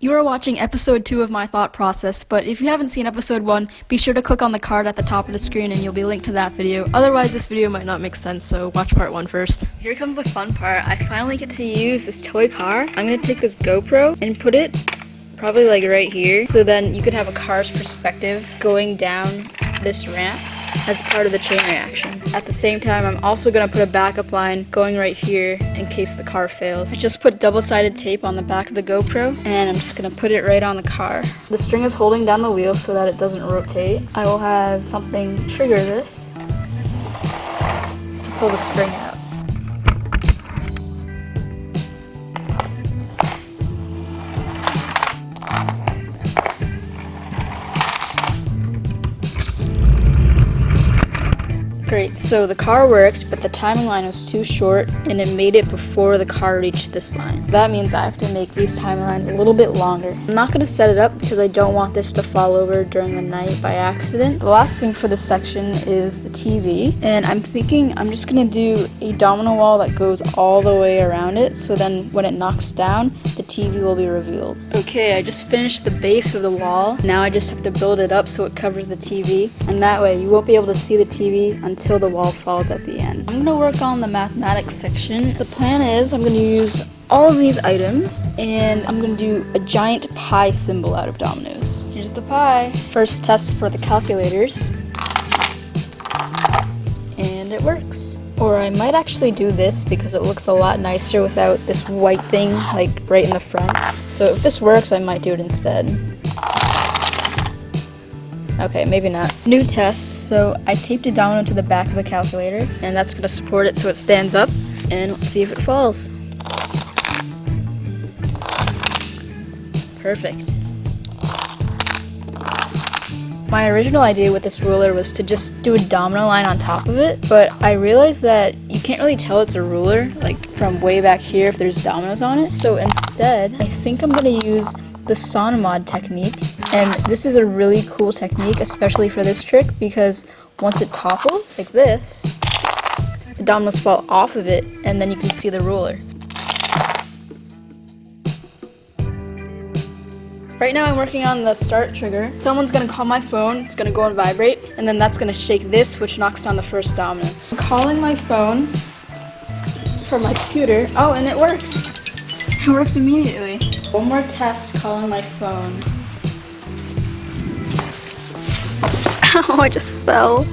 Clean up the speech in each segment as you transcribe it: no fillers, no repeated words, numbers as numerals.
You are watching episode 2 of my thought process, but if you haven't seen episode 1, be sure to click on the card at the top of the screen and you'll be linked to that video. Otherwise, this video might not make sense, so watch part 1 first. Here comes the fun part. I finally get to use this toy car. I'm going to take this GoPro and put it probably like right here, so then you could have a car's perspective going down this ramp as part of the chain reaction. At the same time, I'm also going to put a backup line going right here in case the car fails. I just put double-sided tape on the back of the GoPro and I'm just going to put it right on the car. The string is holding down the wheel so that it doesn't rotate. I will have something trigger this to pull the string out. Great, so the car worked, but the timing line was too short and it made it before the car reached this line. That means I have to make these timelines a little bit longer. I'm not going to set it up because I don't want this to fall over during the night by accident. The last thing for this section is the TV, and I'm thinking I'm just going to do a domino wall that goes all the way around it, so then when it knocks down, the TV will be revealed. Okay, I just finished the base of the wall. Now I just have to build it up so it covers the TV, and that way you won't be able to see the TV until the wall falls at the end. I'm going to work on the mathematics section. The plan is I'm going to use all of these items and I'm going to do a giant pi symbol out of dominoes. Here's the pi. First test for the calculators. And it works. Or I might actually do this because it looks a lot nicer without this white thing like right in the front. So if this works, I might do it instead. Okay, maybe not. New test, so I taped a domino to the back of the calculator, and that's going to support it so it stands up, and let's see if it falls. Perfect. My original idea with this ruler was to just do a domino line on top of it, but I realized that you can't really tell it's a ruler, like from way back here if there's dominoes on it. So instead, I think I'm going to use the Sonomod technique, and this is a really cool technique, especially for this trick, because once it topples like this, the dominoes fall off of it and then you can see the ruler. Right now I'm working on the start trigger. Someone's gonna call my phone, it's gonna go and vibrate, and then that's gonna shake this, which knocks down the first domino. I'm calling my phone from my computer. Oh, and it worked. It worked immediately. One more test calling my phone. Ow, I just fell.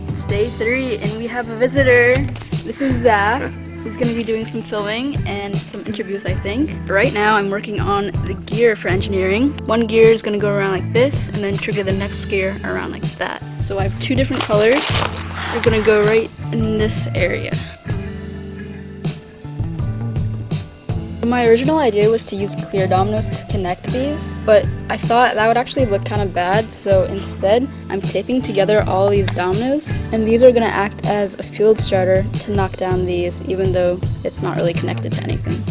It's day 3 and we have a visitor. This is Zach. He's going to be doing some filming and some interviews, I think. Right now I'm working on the gear for engineering. One gear is going to go around like this and then trigger the next gear around like that. So I have 2 different colors. They're going to go right in this area. My original idea was to use clear dominoes to connect these, but I thought that would actually look kind of bad, so instead I'm taping together all these dominoes, and these are going to act as a field starter to knock down these, even though it's not really connected to anything.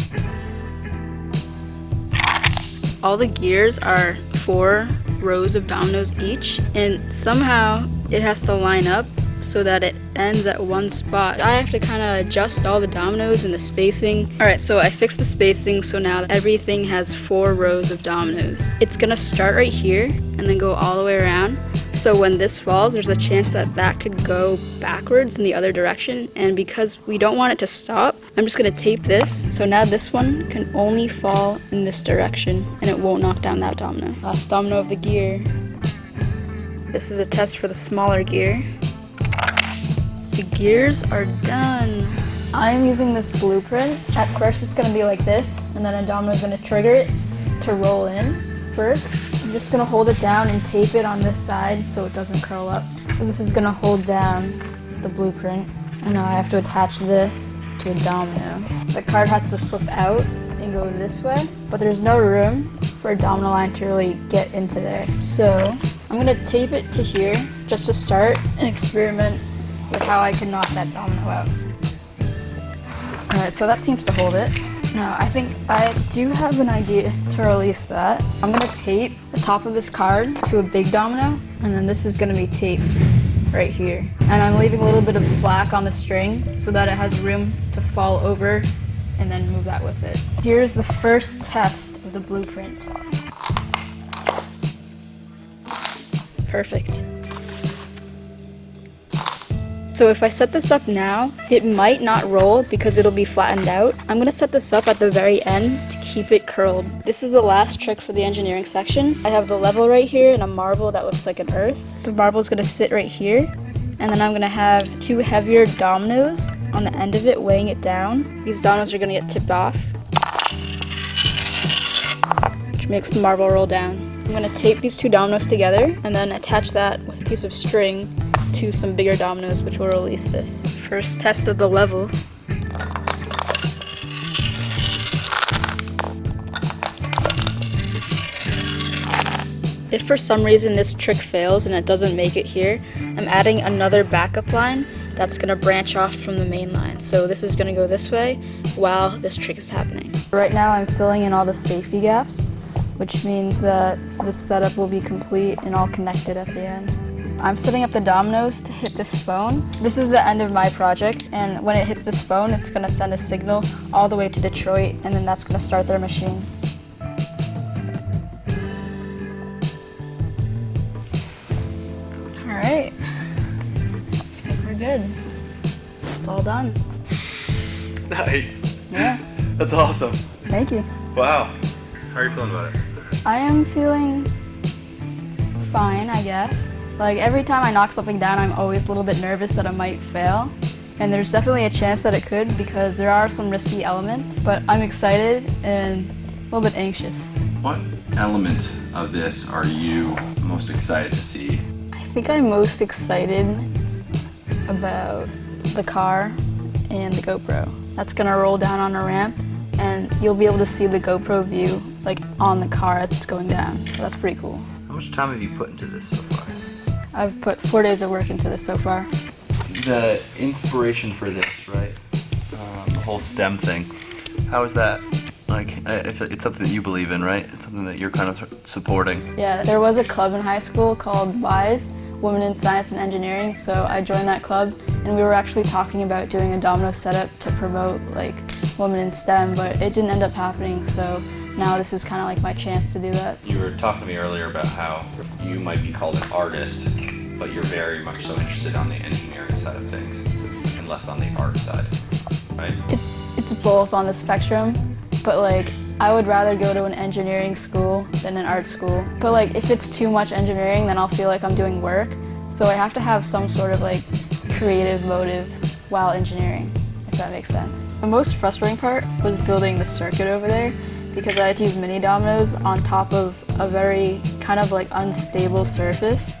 All the gears are 4 rows of dominoes each, and somehow it has to line up so that it ends at one spot. I have to kind of adjust all the dominoes and the spacing. Alright, so I fixed the spacing, so now everything has 4 rows of dominoes. It's gonna start right here and then go all the way around. So when this falls, there's a chance that that could go backwards in the other direction, and because we don't want it to stop, I'm just gonna tape this. So now this one can only fall in this direction and it won't knock down that domino. Last domino of the gear. This is a test for the smaller gear. The gears are done. I'm using this blueprint. At first it's going to be like this, and then a domino is going to trigger it to roll in. First, I'm just going to hold it down and tape it on this side so it doesn't curl up. So this is going to hold down the blueprint, and now I have to attach this to a domino. The card has to flip out and go this way, but there's no room for a domino line to really get into there. So I'm going to tape it to here just to start an experiment with how I can knock that domino out. Alright, so that seems to hold it. Now, I think I do have an idea to release that. I'm gonna tape the top of this card to a big domino, and then this is gonna be taped right here. And I'm leaving a little bit of slack on the string so that it has room to fall over and then move that with it. Here's the first test of the blueprint. Perfect. So if I set this up now, it might not roll because it'll be flattened out. I'm gonna set this up at the very end to keep it curled. This is the last trick for the engineering section. I have the level right here and a marble that looks like an earth. The marble is gonna sit right here, and then I'm gonna have 2 heavier dominoes on the end of it, weighing it down. These dominoes are gonna get tipped off, which makes the marble roll down. I'm gonna tape these 2 dominoes together and then attach that with a piece of string to some bigger dominoes, which will release this. First test of the level. If for some reason this trick fails and it doesn't make it here, I'm adding another backup line that's gonna branch off from the main line. So this is gonna go this way while this trick is happening. Right now I'm filling in all the safety gaps, which means that this setup will be complete and all connected at the end. I'm setting up the dominoes to hit this phone. This is the end of my project, and when it hits this phone, it's gonna send a signal all the way to Detroit, and then that's gonna start their machine. All right, I think we're good. It's all done. Nice. Yeah. That's awesome. Thank you. Wow. How are you feeling about it? I am feeling fine, I guess. Like every time I knock something down, I'm always a little bit nervous that it might fail. And there's definitely a chance that it could because there are some risky elements, but I'm excited and a little bit anxious. What element of this are you most excited to see? I think I'm most excited about the car and the GoPro. That's gonna roll down on a ramp and you'll be able to see the GoPro view like on the car as it's going down. So that's pretty cool. How much time have you put into this so far? I've put 4 days of work into this so far. The inspiration for this, right? The whole STEM thing. How is that? Like, if it's something that you believe in, right? It's something that you're kind of supporting. Yeah, there was a club in high school called WISE, Women in Science and Engineering, so I joined that club and we were actually talking about doing a domino setup to promote like women in STEM, but it didn't end up happening, so now this is kind of like my chance to do that. You were talking to me earlier about how you might be called an artist, but you're very much so interested on the engineering side of things and less on the art side, right? It's both on the spectrum, but like I would rather go to an engineering school than an art school. But like if it's too much engineering, then I'll feel like I'm doing work. So I have to have some sort of like creative motive while engineering, if that makes sense. The most frustrating part was building the circuit over there because I had to use mini dominoes on top of a very kind of like unstable surface,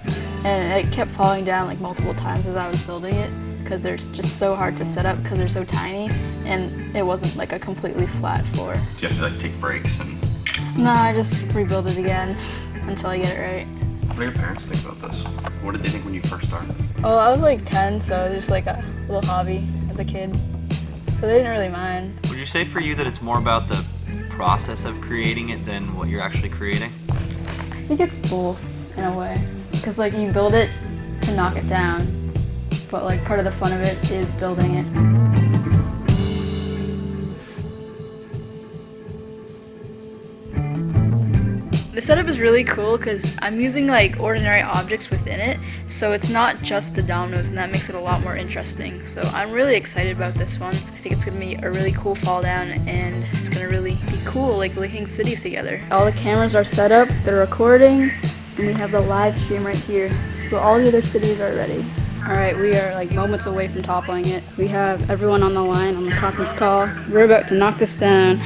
and it kept falling down like multiple times as I was building it because they're just so hard to set up because they're so tiny and it wasn't like a completely flat floor. Do you have to like take breaks and... No, I just rebuild it again until I get it right. What do your parents think about this? What did they think when you first started? Well, I was like 10, so it was just like a little hobby as a kid. So they didn't really mind. Would you say for you that it's more about the process of creating it than what you're actually creating? I think it's both in a way. Because like you build it to knock it down, but like part of the fun of it is building it. The setup is really cool because I'm using like ordinary objects within it, so it's not just the dominoes, and that makes it a lot more interesting. So I'm really excited about this one. I think it's gonna be a really cool fall down, and it's gonna really be cool, like linking cities together. All the cameras are set up, they're recording, and we have the live stream right here. So all the other cities are ready. All right, we are like moments away from toppling it. We have everyone on the line on the conference call. We're about to knock this down.